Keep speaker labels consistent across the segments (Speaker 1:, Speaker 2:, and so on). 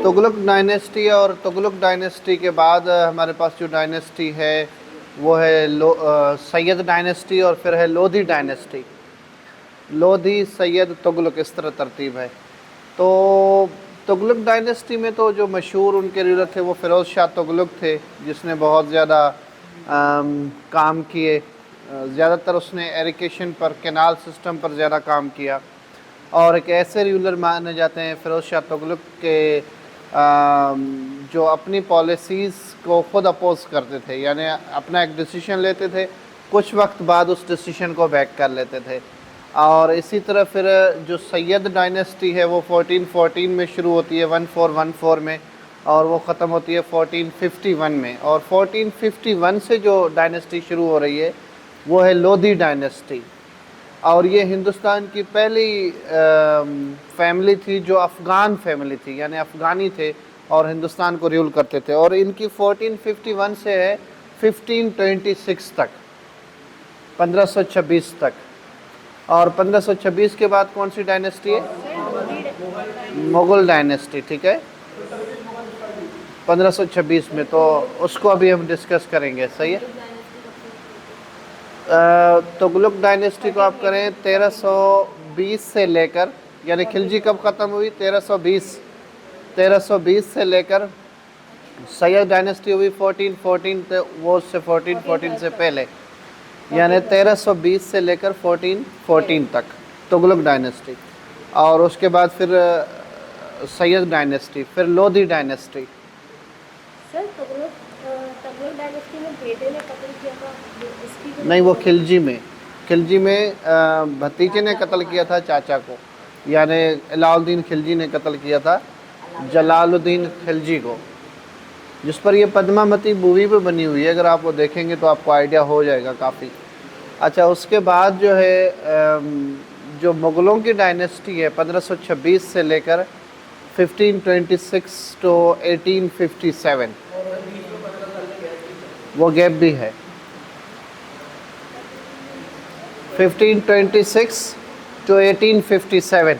Speaker 1: Tughlaq dynasty اور Tughlaq dynasty کے بعد ہمارے پاس جو ڈائنیسٹی ہے وہ ہے سید ڈائنیسٹی اور پھر ہے لودھی ڈائنیسٹی. لودھی، سید، تغلق، اس طرح ترتیب ہے. تو تغلق ڈائنیسٹی میں تو جو مشہور ان کے رولر تھے وہ فیروز شاہ تغلق تھے، جس نے بہت زیادہ کام کیے. زیادہ تر اس نے ایریگیشن پر، کینال سسٹم پر زیادہ کام کیا. اور ایک ایسے رولر مانے جاتے ہیں فیروز شاہ تغلق کے جو اپنی پالیسیز کو خود اپوز کرتے تھے، یعنی اپنا ایک ڈیسیشن لیتے تھے، کچھ وقت بعد اس ڈیسیشن کو بیک کر لیتے تھے. اور اسی طرح پھر جو سید ڈائنیسٹی ہے وہ 1414 میں شروع ہوتی ہے، 1414 میں، اور وہ ختم ہوتی ہے 1451 میں. اور 1451 سے جو ڈائنیسٹی شروع ہو رہی ہے وہ ہے لودھی ڈائنیسٹی. اور یہ ہندوستان کی پہلی فیملی تھی جو افغان فیملی تھی، یعنی افغانی تھے اور ہندوستان کو رول کرتے تھے. اور ان کی 1451 سے ہے 1526 تک، 1526 تک. اور 1526 کے بعد کون سی ڈائنیسٹی ہے؟ مغل ڈائنیسٹی. ٹھیک ہے، 1526 میں، تو اس کو ابھی ہم ڈسکس کریں گے. صحیح ہے. تغلق ڈائنیسٹی کو آپ کریں 1320 سے لے کر، یعنی خلجی کب ختم ہوئی؟ 1320 سے لے کر سید ڈائنیسٹی ہوئی 1414، وہ اس سے 1414 سے پہلے، یعنی 1320 سے لے کر 1414 تک تغلق ڈائنیسٹی. اور اس کے بعد پھر سید ڈائنیسٹی، پھر لودھی ڈائنیسٹی.
Speaker 2: سر تغلق ڈائنیسٹی میں بیٹے نے قتل کیا تھا،
Speaker 1: نہیں، وہ خلجی میں بھتیجے نے قتل کیا تھا چاچا کو، یعنی علاء الدین خلجی نے قتل کیا تھا جلال الدین خلجی کو، جس پر یہ پدماوتی مووی پہ بنی ہوئی ہے. اگر آپ وہ دیکھیں گے تو آپ کو آئیڈیا ہو جائے گا کافی. اچھا، اس کے بعد جو ہے جو مغلوں کی ڈائنیسٹی ہے 1526 سے لے کر 1526 ٹو 1857، وہ گیپ بھی ہے. 1526 ٹو 1857.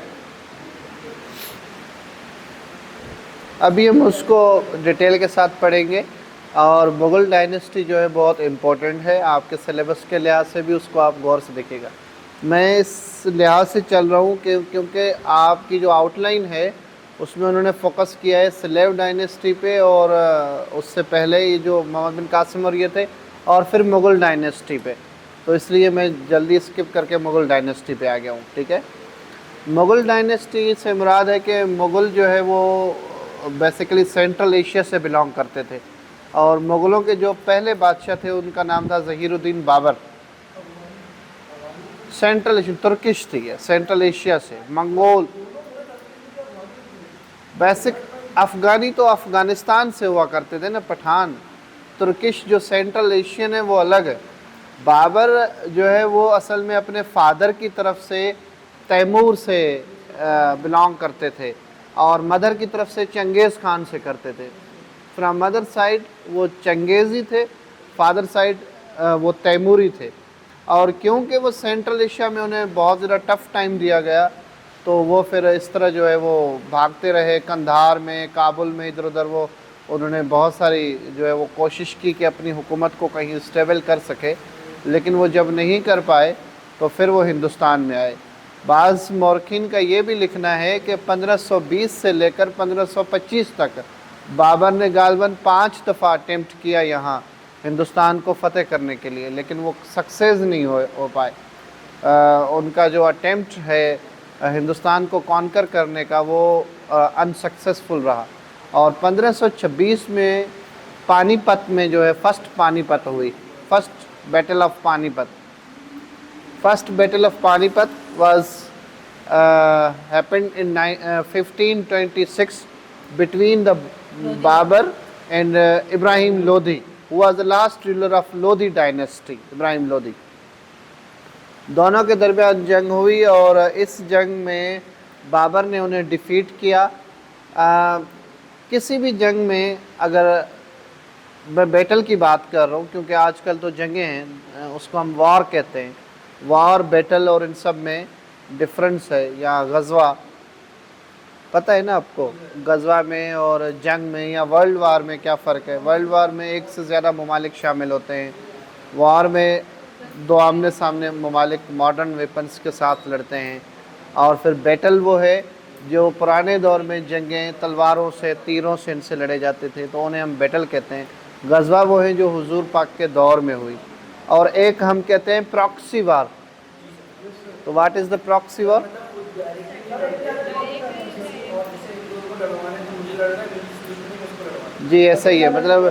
Speaker 1: ابھی ہم اس کو ڈیٹیل کے ساتھ پڑھیں گے. اور مغل ڈائنیسٹی جو ہے بہت امپورٹنٹ ہے آپ کے سلیبس کے لحاظ سے بھی، اس کو آپ غور سے دیکھیے گا. میں اس لحاظ سے چل رہا ہوں کیونکہ آپ کی جو آؤٹ لائن ہے اس میں انہوں نے فوکس کیا ہے سلیو ڈائنیسٹی پہ، اور اس سے پہلے یہ جو محمد بن قاسم اور یہ تھے، اور پھر مغل ڈائنیسٹی پہ. تو اس لیے میں جلدی اسکپ کر کے مغل ڈائنیسٹی پہ آ گیا ہوں. ٹھیک ہے. مغل ڈائنیسٹی سے مراد ہے کہ مغل جو ہے وہ بیسیکلی سینٹرل ایشیا سے بلانگ کرتے تھے. اور مغلوں کے جو پہلے بادشاہ تھے ان کا نام تھا ظہیر الدین بابر. سینٹرل ایشیا، ترکش تھی ہے، سینٹرل ایشیا سے، منگول. بیسک افغانی تو افغانستان سے ہوا کرتے تھے نا، پٹھان. ترکش جو سینٹرل ایشین ہے وہ الگ ہے. بابر جو ہے وہ اصل میں اپنے فادر کی طرف سے تیمور سے بلانگ کرتے تھے، اور مدر کی طرف سے چنگیز خان سے کرتے تھے. فرام مدر سائڈ وہ چنگیزی تھے، فادر سائڈ وہ تیموری تھے. اور کیونکہ وہ سینٹرل ایشیا میں انہیں بہت زیادہ ٹف ٹائم دیا گیا، تو وہ پھر اس طرح جو ہے وہ بھاگتے رہے. کندھار میں، کابل میں، ادھر ادھر وہ انہوں نے بہت ساری جو ہے وہ کوشش کی کہ اپنی حکومت کو کہیں اسٹیبل کر سکے، لیکن وہ جب نہیں کر پائے تو پھر وہ ہندوستان میں آئے. بعض مورخین کا یہ بھی لکھنا ہے کہ 1520 سے لے کر 1525 تک بابر نے غالباً 5 دفعہ اٹیمپٹ کیا یہاں ہندوستان کو فتح کرنے کے لیے، لیکن وہ سکسیز نہیں ہو پائے. ان کا جو اٹیمپٹ ہے ہندوستان کو کانکر کرنے کا وہ انسکسیسفل رہا. اور 1526 میں پانی پت میں جو ہے فرسٹ پانی پت ہوئی، فرسٹ بیٹل آف پانی پت. فرسٹ بیٹل آف پانی پت was happened in 1526 between the Babur and Ibrahim Lodi, who was the last ruler of Lodi dynasty. ابراہیم لودھی. دونوں کے درمیان جنگ ہوئی، اور اس جنگ میں بابر نے انہیں ڈیفیٹ کیا. کسی بھی جنگ میں، اگر میں بیٹل کی بات کر رہا ہوں کیونکہ آج کل تو جنگیں ہیں، اس کو ہم وار کہتے ہیں، وار، بیٹل، اور ان سب میں ڈفرنس ہے، یا غزوہ. پتہ ہے نا آپ کو غزوہ میں اور جنگ میں یا ورلڈ وار میں کیا فرق ہے؟ ورلڈ وار میں ایک سے زیادہ ممالک شامل ہوتے ہیں، وار میں دو آمنے سامنے ممالک ماڈرن ویپنز کے ساتھ لڑتے ہیں، اور پھر بیٹل وہ ہے جو پرانے دور میں جنگیں تلواروں سے تیروں سے ان سے لڑے جاتے تھے، تو انہیں ہم بیٹل کہتے ہیں۔ غزوہ وہ ہے جو حضور پاک کے دور میں ہوئی، اور ایک ہم کہتے ہیں پراکسی وار۔ تو what is the proxy war? جی ایسا ہی ہے، مطلب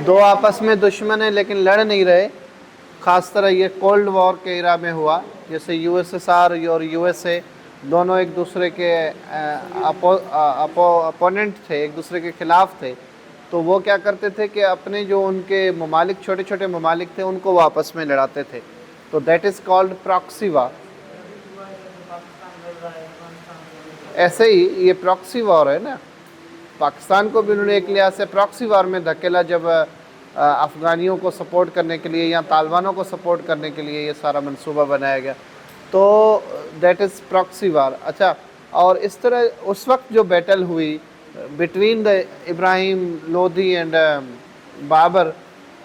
Speaker 1: دو آپس میں دشمن ہیں لیکن لڑ نہیں رہے۔ خاص طرح یہ کولڈ وار کے ایرا میں ہوا، جیسے یو ایس ایس آر اور یو ایس اے دونوں ایک دوسرے کے اپوننٹ تھے، ایک دوسرے کے خلاف تھے، تو وہ کیا کرتے تھے کہ اپنے جو ان کے ممالک چھوٹے چھوٹے ممالک تھے ان کو وہ آپس میں لڑاتے تھے، تو that is called proxy war. ایسے ہی یہ پراکسی وار ہے نا، پاکستان کو بھی انہوں نے ایک لحاظ سے پراکسی وار میں دھکیلا، جب افغانیوں کو سپورٹ کرنے کے لیے یا طالبانوں کو سپورٹ کرنے کے لیے یہ سارا منصوبہ بنایا گیا، تو دیٹ از پراکسی وار۔ اچھا، اور اس طرح اس وقت جو بیٹل ہوئی between the Ibrahim Lodhi and Babur,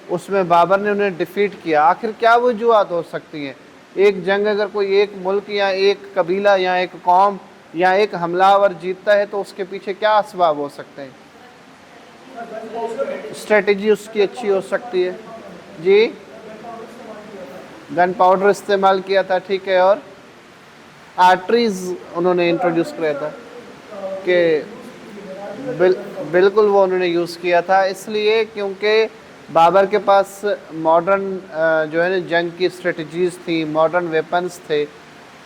Speaker 1: اس میں بابر نے انہیں ڈیفیٹ کیا۔ آخر کیا وجوہات ہو سکتی ہیں؟ ایک جنگ اگر کوئی ایک ملک یا ایک قبیلہ یا ایک قوم یا ایک حملہ آور جیتتا ہے تو اس کے پیچھے کیا اسباب ہو سکتے ہیں؟ اسٹریٹجی اس کی اچھی ہو سکتی ہے، جی گن پاؤڈر استعمال کیا تھا، ٹھیک ہے، اور آرٹریز انہوں نے انٹروڈیوس کیا تھا، کہ بالکل وہ انہوں نے یوز کیا تھا، اس لیے کیونکہ بابر کے پاس ماڈرن جو ہے نا جنگ کی اسٹریٹجیز تھی، ماڈرن ویپنز تھے۔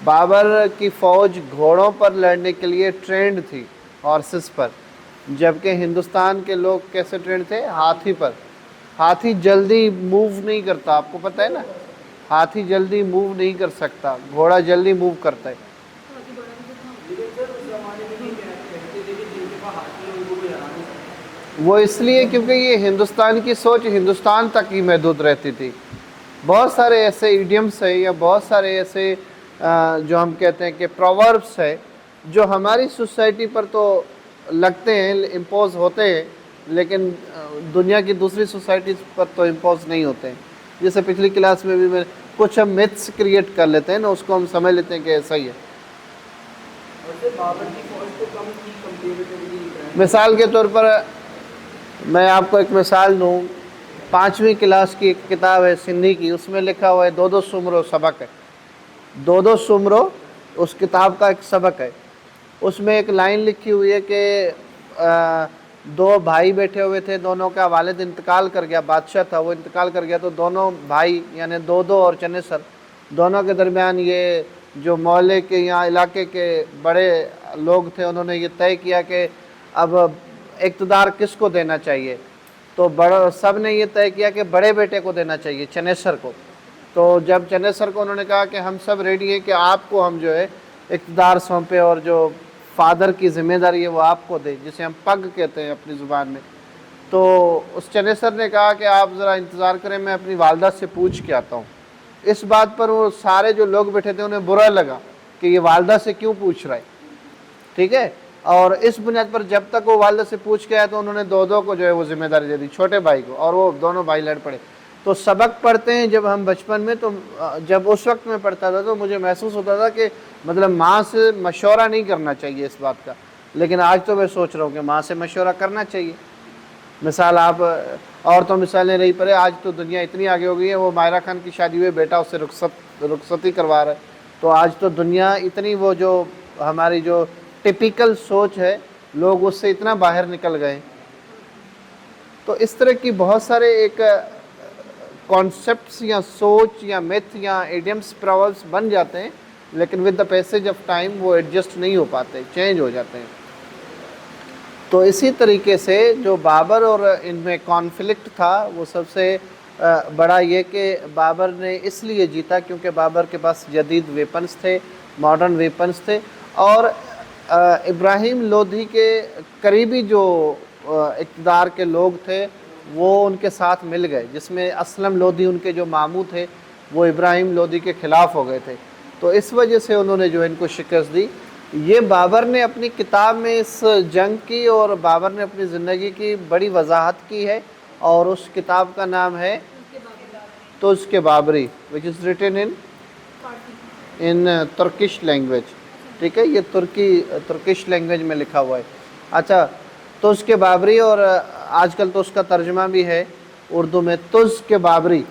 Speaker 1: بابر کی فوج گھوڑوں پر لڑنے کے لیے ٹرینڈ تھی، ہارسز پر، جبکہ ہندوستان کے لوگ کیسے ٹرینڈ تھے؟ ہاتھی پر۔ ہاتھی جلدی موو نہیں کرتا، آپ کو پتہ ہے نا، ہاتھی جلدی موو نہیں کر سکتا، گھوڑا جلدی موو کرتا ہے۔ وہ اس لیے کیونکہ یہ ہندوستان کی سوچ ہندوستان تک ہی محدود رہتی تھی۔ بہت سارے ایسے ایڈیمس ہیں یا بہت سارے ایسے جو ہم کہتے ہیں کہ پرووربس ہے جو ہماری سوسائٹی پر تو لگتے ہیں، امپوز ہوتے ہیں، لیکن دنیا کی دوسری سوسائٹیز پر تو امپوز نہیں ہوتے ہیں۔ جیسے پچھلی کلاس میں بھی میں کچھ ہم میتھس کریٹ کر لیتے ہیں نا، اس کو ہم سمجھ لیتے ہیں کہ ایسا ہی ہے۔ مثال کے طور پر میں آپ کو ایک مثال دوں، 5ویں کلاس کی ایک کتاب ہے سندھی کی، اس میں لکھا ہوا ہے دو سمرو سبق ہے، دو سمرو اس کتاب کا ایک سبق ہے۔ اس میں ایک لائن لکھی ہوئی ہے کہ دو بھائی بیٹھے ہوئے تھے، دونوں کا والد انتقال کر گیا، بادشاہ تھا وہ انتقال کر گیا، تو دونوں بھائی یعنی دو اور چنے سر دونوں کے درمیان یہ جو محلے کے یا علاقے کے بڑے لوگ تھے انہوں نے یہ طے کیا کہ اب اقتدار کس کو دینا چاہیے، تو سب نے یہ طے کیا کہ بڑے بیٹے کو دینا چاہیے، چنیسر کو۔ تو جب چنیسر کو انہوں نے کہا کہ ہم سب ریڈی ہیں کہ آپ کو ہم جو ہے اقتدار سونپے اور جو فادر کی ذمہ داری ہے وہ آپ کو دے، جسے ہم پگ کہتے ہیں اپنی زبان میں، تو اس چنیسر نے کہا کہ آپ ذرا انتظار کریں، میں اپنی والدہ سے پوچھ کے آتا ہوں۔ اس بات پر وہ سارے جو لوگ بیٹھے تھے انہیں برا لگا کہ یہ والدہ سے کیوں پوچھ رہا ہے، ٹھیک ہے، اور اس بنیاد پر جب تک وہ والدہ سے پوچھ کے آیا تو انہوں نے دو کو جو ہے وہ ذمہ داری دے دی چھوٹے بھائی کو، اور وہ دونوں بھائی لڑ پڑے۔ تو سبق پڑھتے ہیں جب ہم بچپن میں، تو جب اس وقت میں پڑھتا تھا تو مجھے محسوس ہوتا تھا کہ مطلب ماں سے مشورہ نہیں کرنا چاہیے اس بات کا، لیکن آج تو میں سوچ رہا ہوں کہ ماں سے مشورہ کرنا چاہیے۔ مثال آپ اور تو مثالیں نہیں پڑے، آج تو دنیا اتنی آگے ہو گئی ہے، وہ ماہرہ خان کی شادی ہوئی، بیٹا اس سے رخصتی کروا رہا ہے، تو آج تو دنیا اتنی وہ جو ہماری جو ٹپیکل سوچ ہے لوگ اس سے اتنا باہر نکل گئے۔ تو اس طرح کی بہت سارے ایک کانسیپٹس یا سوچ یا میتھ یا ایڈیمس پراوربس بن جاتے ہیں، لیکن with the passage of time وہ ایڈجسٹ نہیں ہو پاتے، چینج ہو جاتے ہیں۔ تو اسی طریقے سے جو بابر اور ان میں کانفلکٹ تھا وہ سب سے بڑا یہ کہ بابر نے اس لیے جیتا کیونکہ بابر کے پاس جدید ویپنز تھے، ماڈرن ویپنز تھے، اور ابراہیم لودھی کے قریبی جو اقتدار کے لوگ تھے وہ ان کے ساتھ مل گئے، جس میں اسلم لودھی ان کے جو ماموں تھے وہ ابراہیم لودھی کے خلاف ہو گئے تھے، تو اس وجہ سے انہوں نے جو ان کو شکست دی۔ یہ بابر نے اپنی کتاب میں اس جنگ کی اور بابر نے اپنی زندگی کی بڑی وضاحت کی ہے، اور اس کتاب کا نام ہے Tuzuk Babri which is written in Turkish language. ٹھیک ہے، یہ ترکش لینگویج میں لکھا ہوا ہے. اچھا، تزک بابری، اور آج کل تو اس کا ترجمہ بھی ہے اردو میں تزک بابری.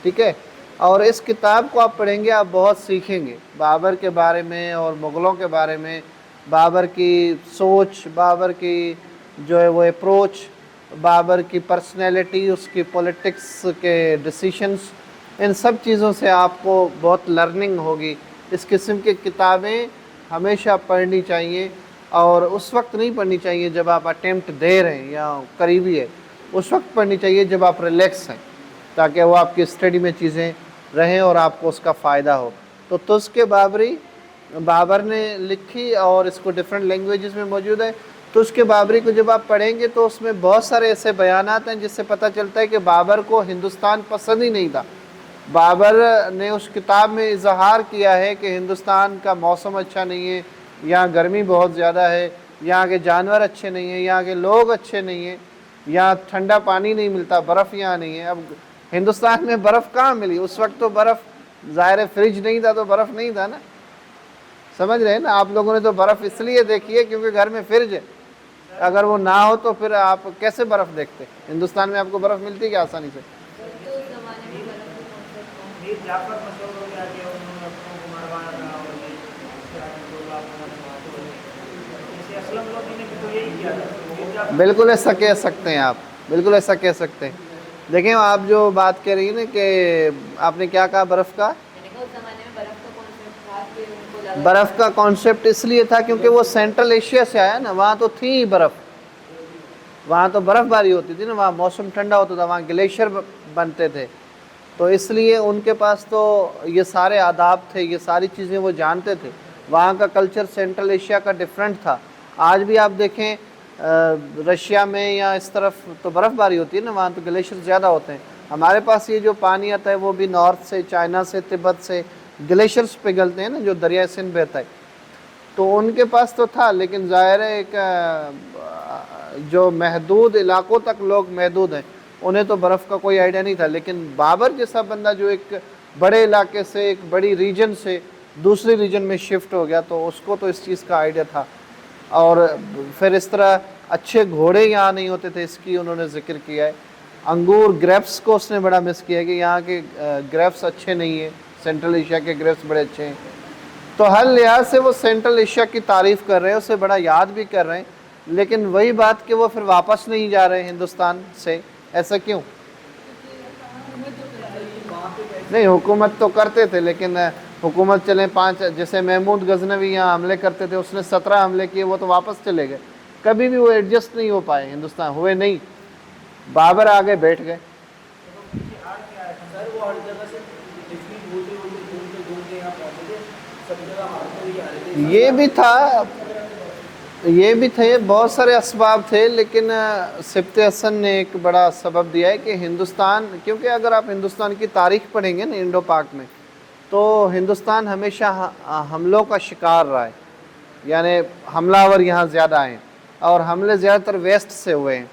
Speaker 1: ٹھیک ہے، اور اس کتاب کو آپ پڑھیں گے آپ بہت سیکھیں گے بابر کے بارے میں اور مغلوں کے بارے میں، بابر کی سوچ، بابر کی جو ہے وہ اپروچ، بابر کی پرسنالٹی، اس کی پولیٹکس کے ڈیسیشنز، ان سب چیزوں سے آپ کو بہت لرننگ ہوگی. اس قسم کی کتابیں ہمیشہ پڑھنی چاہیے، اور اس وقت نہیں پڑھنی چاہیے جب آپ اٹیمپٹ دے رہے ہیں یا قریبی ہے، اس وقت پڑھنی چاہیے جب آپ ریلیکس ہیں، تاکہ وہ آپ کی اسٹڈی میں چیزیں رہیں اور آپ کو اس کا فائدہ ہو. تو تزک بابری بابر نے لکھی، اور اس کو ڈفرینٹ لینگویجز میں موجود ہے. تزک بابری کو جب آپ پڑھیں گے تو اس میں بہت سارے ایسے بیانات ہیں جس سے پتہ چلتا ہے کہ بابر کو ہندوستان پسند ہی نہیں تھا. بابر نے اس کتاب میں اظہار کیا ہے کہ ہندوستان کا موسم اچھا نہیں ہے، یہاں گرمی بہت زیادہ ہے، یہاں کے جانور اچھے نہیں ہیں، یہاں کے لوگ اچھے نہیں ہیں، یہاں ٹھنڈا پانی نہیں ملتا، برف یہاں نہیں ہے. اب ہندوستان میں برف کہاں ملی؟ اس وقت تو برف ظاہر فریج نہیں تھا تو برف نہیں تھا نا. سمجھ رہے ہیں نا؟ آپ لوگوں نے تو برف اس لیے دیکھی ہے کیونکہ گھر میں فریج ہے. اگر وہ نہ ہو تو پھر آپ کیسے برف دیکھتے؟ ہندوستان میں آپ کو برف ملتی ہے کیا آسانی سے؟ بالکل ایسا کہہ سکتے ہیں آپ، بالکل ایسا کہہ سکتے ہیں. دیکھیں آپ جو بات کہہ رہی ہیں نا کہ آپ نے کیا کہا برف کا؟ برف کا کانسیپٹ اس لیے تھا کیونکہ وہ سینٹرل ایشیا سے آیا نا، وہاں تو تھی ہی برف، وہاں تو برف باری ہوتی تھی نا، وہاں موسم ٹھنڈا ہوتا تھا، وہاں گلیشیئر بنتے تھے. تو اس لیے ان کے پاس تو یہ سارے آداب تھے، یہ ساری چیزیں وہ جانتے تھے. وہاں کا کلچر سینٹرل ایشیا کا ڈیفرنٹ تھا. آج بھی آپ دیکھیں رشیا میں یا اس طرف تو برف باری ہوتی ہے نا، وہاں تو گلیشیئر زیادہ ہوتے ہیں. ہمارے پاس یہ جو پانی آتا ہے وہ بھی نارتھ سے، چائنا سے، تبت سے گلیشیئرز پگھلتے ہیں نا، جو دریائے سندھ بہتا ہے. تو ان کے پاس تو تھا، لیکن ظاہر ہے ایک جو محدود علاقوں تک لوگ محدود ہیں، انہیں تو برف کا کوئی آئیڈیا نہیں تھا. لیکن بابر جیسا بندہ جو ایک بڑے علاقے سے، ایک بڑی ریجن سے دوسری ریجن میں شفٹ ہو گیا، تو اس کو تو اس چیز کا آئیڈیا تھا. اور پھر اس طرح اچھے گھوڑے یہاں نہیں ہوتے تھے، اس کی انہوں نے ذکر کیا ہے. انگور، گریپس کو اس نے بڑا مس کیا ہے کہ یہاں کے گریپس اچھے نہیں ہیں، سینٹرل ایشیا کے گریپس بڑے اچھے ہیں. تو ہر لحاظ سے وہ سینٹرل ایشیا کی تعریف کر رہے ہیں، اسے بڑا یاد بھی کر رہے ہیں. لیکن وہی بات کہ وہ پھر واپس نہیں جا رہے ہندوستان سے، ایسا کیوں؟ نہیں، حکومت تو کرتے تھے، لیکن حکومت چلیں 5، جیسے محمود غزنوی یہاں حملے کرتے تھے، اس نے 17 حملے کیے، وہ تو واپس چلے گئے. کبھی بھی وہ ایڈجسٹ نہیں ہو پائے ہندوستان، ہوئے نہیں. بابر آگے بیٹھ گئے. یہ بھی تھا، یہ بھی تھے، بہت سارے اسباب تھے، لیکن سبط حسن نے ایک بڑا سبب دیا ہے کہ ہندوستان، کیونکہ اگر آپ ہندوستان کی تاریخ پڑھیں گے نا انڈو پاک میں، تو ہندوستان ہمیشہ حملوں کا شکار رہا ہے. یعنی حملہ آور یہاں زیادہ آئے ہیں، اور حملے زیادہ تر ویسٹ سے ہوئے ہیں،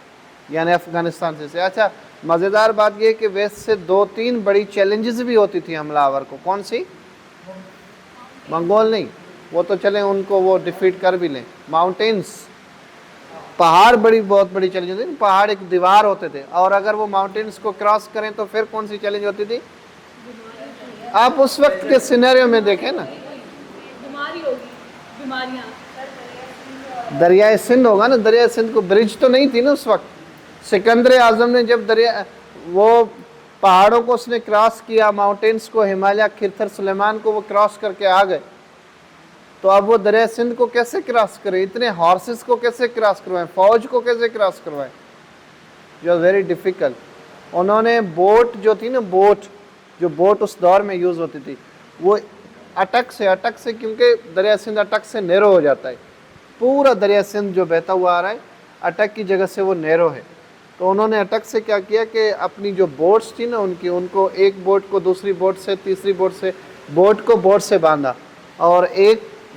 Speaker 1: یعنی افغانستان سے. اچھا، مزیدار بات یہ کہ ویسٹ سے 2-3 بڑی چیلنجز بھی ہوتی تھی حملہ آور کو. کون سی؟ منگول نہیں، وہ تو چلیں ان کو وہ ڈیفیٹ کر بھی لیں. ماؤنٹینز، پہاڑ بہت بڑی چیلنج ہوتی تھی. پہاڑ ایک دیوار ہوتے تھے، اور اگر وہ ماؤنٹینز کو کراس کریں تو پھر کون سی چیلنج ہوتی تھی؟ آپ اس وقت کے سینیریو میں دیکھیں نا، دریائے سندھ ہوگا نا، دریائے سندھ کو برج تو نہیں تھی نا اس وقت. سکندر اعظم نے جب وہ پہاڑوں کو اس نے کراس کیا، ماؤنٹینز کو، ہمالیہ، کھرتھر سلیمان کو وہ کراس کر کے آ گئے، تو اب وہ دریائے سندھ کو کیسے کراس کرے؟ اتنے ہارسز کو کیسے کراس کروائیں؟ فوج کو کیسے کراس کروائیں؟ جو ویری ڈیفیکلٹ. انہوں نے بوٹ جو تھی نا، بوٹ اس دور میں یوز ہوتی تھی، وہ اٹک سے کیونکہ دریائے سندھ اٹک سے نیرو ہو جاتا ہے. پورا دریائے سندھ جو بہتا ہوا آ رہا ہے اٹک کی جگہ سے وہ نیرو ہے. تو انہوں نے اٹک سے کیا کیا کہ اپنی جو بوٹس تھی نا ان کو ایک بوٹ کو دوسری بوٹ سے، تیسری بوٹ سے، بوٹ کو بوٹ سے باندھا، اور ایک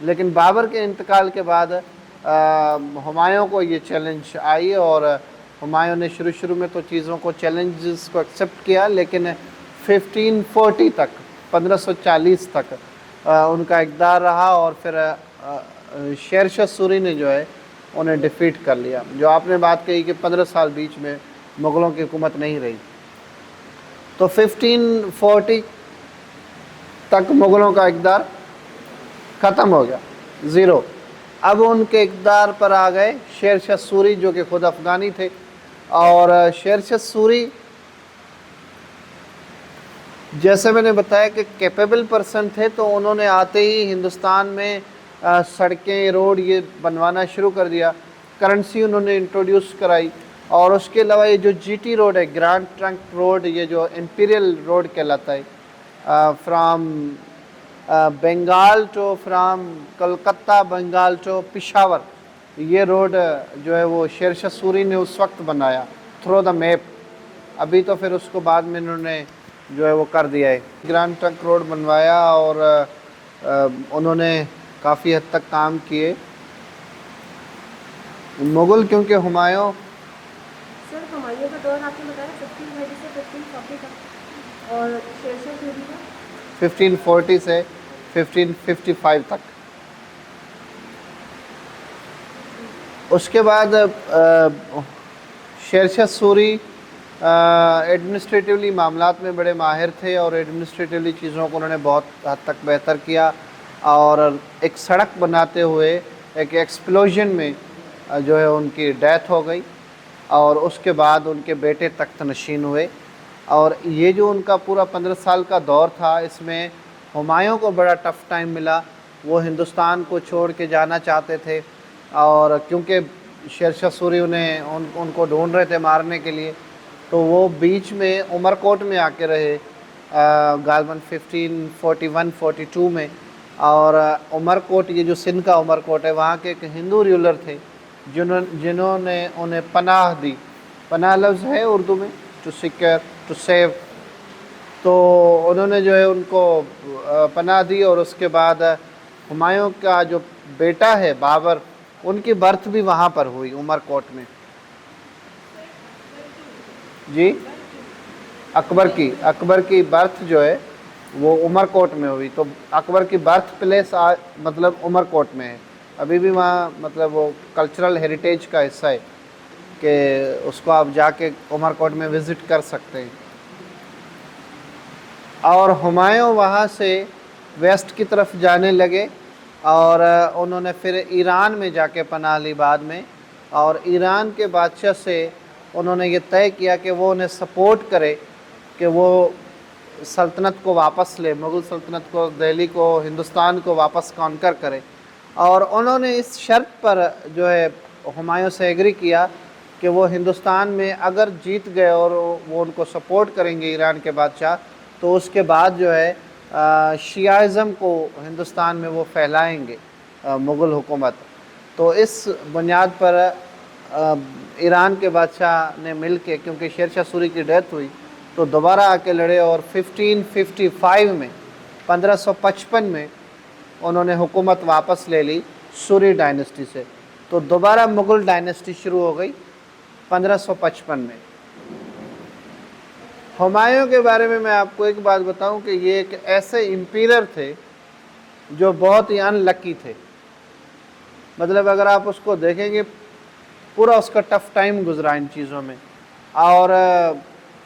Speaker 1: لیکن بابر کے انتقال کے بعد ہمایوں کو یہ چیلنج آئی، اور ہمایوں نے شروع میں تو چیزوں کو چیلنجز کو ایکسیپٹ کیا، لیکن 1540 تک 1540 تک ان کا اقتدار رہا، اور پھر شیر شاہ سوری نے جو ہے انہیں ڈیفیٹ کر لیا۔ جو آپ نے بات کہی کہ 15 سال بیچ میں مغلوں کی حکومت نہیں رہی، تو 1540 تک مغلوں کا اقتدار ختم ہو گیا، زیرو۔ اب ان کے اقتدار پر آ گئے شیر شاہ سوری، جو کہ خود افغانی تھے، اور شیر شاہ سوری جیسے میں نے بتایا کہ کیپیبل پرسن تھے، تو انہوں نے آتے ہی ہندوستان میں سڑکیں، روڈ یہ بنوانا شروع کر دیا، کرنسی انہوں نے انٹروڈیوس کرائی، اور اس کے علاوہ یہ جو جی ٹی روڈ ہے، گرانڈ ٹرنک روڈ، یہ جو امپیریل روڈ کہلاتا ہے، from Bengal to, from Calcutta Bengal to Peshawar, یہ روڈ جو ہے وہ شیر شاہ سوری نے اس وقت بنایا تھرو دا میپ۔ ابھی تو پھر اس کو بعد میں انہوں نے جو ہے وہ کر دیا ہے، گرانڈ ٹرنک روڈ بنوایا، اور انہوں نے کافی حد تک کام کیے۔ مغل کیونکہ ہمایوں
Speaker 2: سر ہمایوں کا دور آپ نے بتایا 1530 سے 1540 تک، اور شیر شاہ سوری کا
Speaker 1: 1540 سے 1555 تک۔ اس کے بعد شیر شاہ سوری ایڈمنسٹریٹیولی معاملات میں بڑے ماہر تھے، اور ایڈمنسٹریٹیولی چیزوں کو انہوں نے بہت حد تک بہتر کیا، اور ایک سڑک بناتے ہوئے ایک ایکسپلوژن میں جو ہے ان کی ڈیتھ ہو گئی، اور اس کے بعد ان کے بیٹے تخت نشین ہوئے۔ اور یہ جو ان کا پورا 15 سال کا دور تھا، اس میں ہمایوں کو بڑا ٹف ٹائم ملا، وہ ہندوستان کو چھوڑ کے جانا چاہتے تھے، اور کیونکہ شیر شاہ سوری ان کو ڈھونڈ رہے تھے مارنے کے لیے، تو وہ بیچ میں عمر کوٹ میں آ کے رہے غالباً 1541-42 میں، اور عمر کوٹ، یہ جو سندھ کا عمر کوٹ ہے، وہاں کے ایک ہندو رولر تھے جنہوں نے انہیں پناہ دی۔ پناہ لفظ ہے اردو میں ٹو سیکیور، ٹو سیو، تو انہوں نے جو ہے ان کو پناہ دی، اور اس کے بعد ہمایوں کا جو بیٹا ہے بابر، ان کی برتھ بھی وہاں پر ہوئی عمر کوٹ میں۔ جی، اکبر کی برتھ جو ہے وہ عمر کوٹ میں ہوئی، تو اکبر کی برتھ پلیس مطلب عمر کوٹ میں ہے، ابھی بھی وہاں مطلب وہ کلچرل ہیریٹیج کا حصہ ہے کہ اس کو آپ جا کے عمر کوٹ میں وزٹ کر سکتے ہیں۔ اور ہمایوں وہاں سے ویسٹ کی طرف جانے لگے، اور انہوں نے پھر ایران میں جا کے پناہ لی بعد میں، اور ایران کے بادشاہ سے انہوں نے یہ طے کیا کہ وہ انہیں سپورٹ کرے کہ وہ سلطنت کو واپس لے، مغل سلطنت کو، دہلی کو، ہندوستان کو واپس کانکر کرے۔ اور انہوں نے اس شرط پر جو ہے ہمایوں سے ایگری کیا کہ وہ ہندوستان میں اگر جیت گئے اور وہ ان کو سپورٹ کریں گے ایران کے بادشاہ، تو اس کے بعد جو ہے شیعہ کو ہندوستان میں وہ پھیلائیں گے مغل حکومت۔ تو اس بنیاد پر ایران کے بادشاہ نے مل کے، کیونکہ شیر شاہ سوری کی ڈیتھ ہوئی، تو دوبارہ آ کے لڑے، اور 1555 میں 1555 میں انہوں نے حکومت واپس لے لی سوری ڈائنسٹی سے، تو دوبارہ مغل ڈائنسٹی شروع ہو گئی 1555 میں۔ ہمایوں کے بارے میں آپ کو ایک بات بتاؤں کہ یہ ایک ایسے امپیرر تھے جو بہت ہی ان لکی تھے، مطلب اگر آپ اس کو دیکھیں گے پورا اس کا ٹف ٹائم گزرا ان چیزوں میں، اور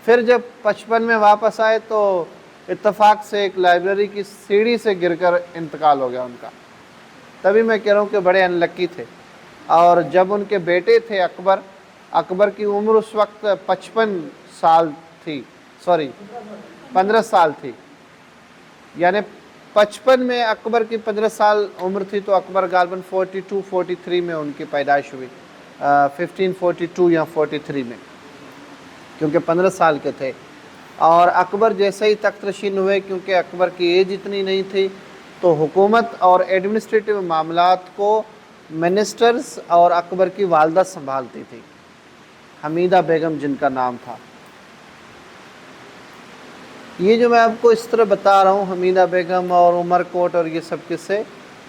Speaker 1: پھر جب 55 میں واپس آئے تو اتفاق سے ایک لائبریری کی سیڑھی سے گر کر انتقال ہو گیا ان کا، تبھی میں کہہ رہا ہوں کہ بڑے ان لکی تھے۔ اور جب ان کے بیٹے تھے اکبر کی عمر اس وقت 55 سال تھی، 15 سال تھی، یعنی 55 میں اکبر کی 15 سال عمر تھی، تو اکبر غالباً 42-43 میں ان کی پیدائش ہوئی، 1542 یا 43 میں، کیونکہ 15 سال کے تھے۔ اور اکبر جیسے ہی تخت نشین ہوئے، کیونکہ اکبر کی ایج اتنی نہیں تھی، تو حکومت اور ایڈمنسٹریٹو معاملات کو منسٹرز اور اکبر کی والدہ سنبھالتی تھی، حمیدہ بیگم جن کا نام تھا۔ یہ جو میں آپ کو اس طرح بتا رہا ہوں، حمیدہ بیگم اور عمر کوٹ اور یہ سب قصے،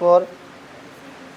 Speaker 1: 4,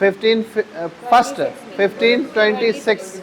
Speaker 1: 1526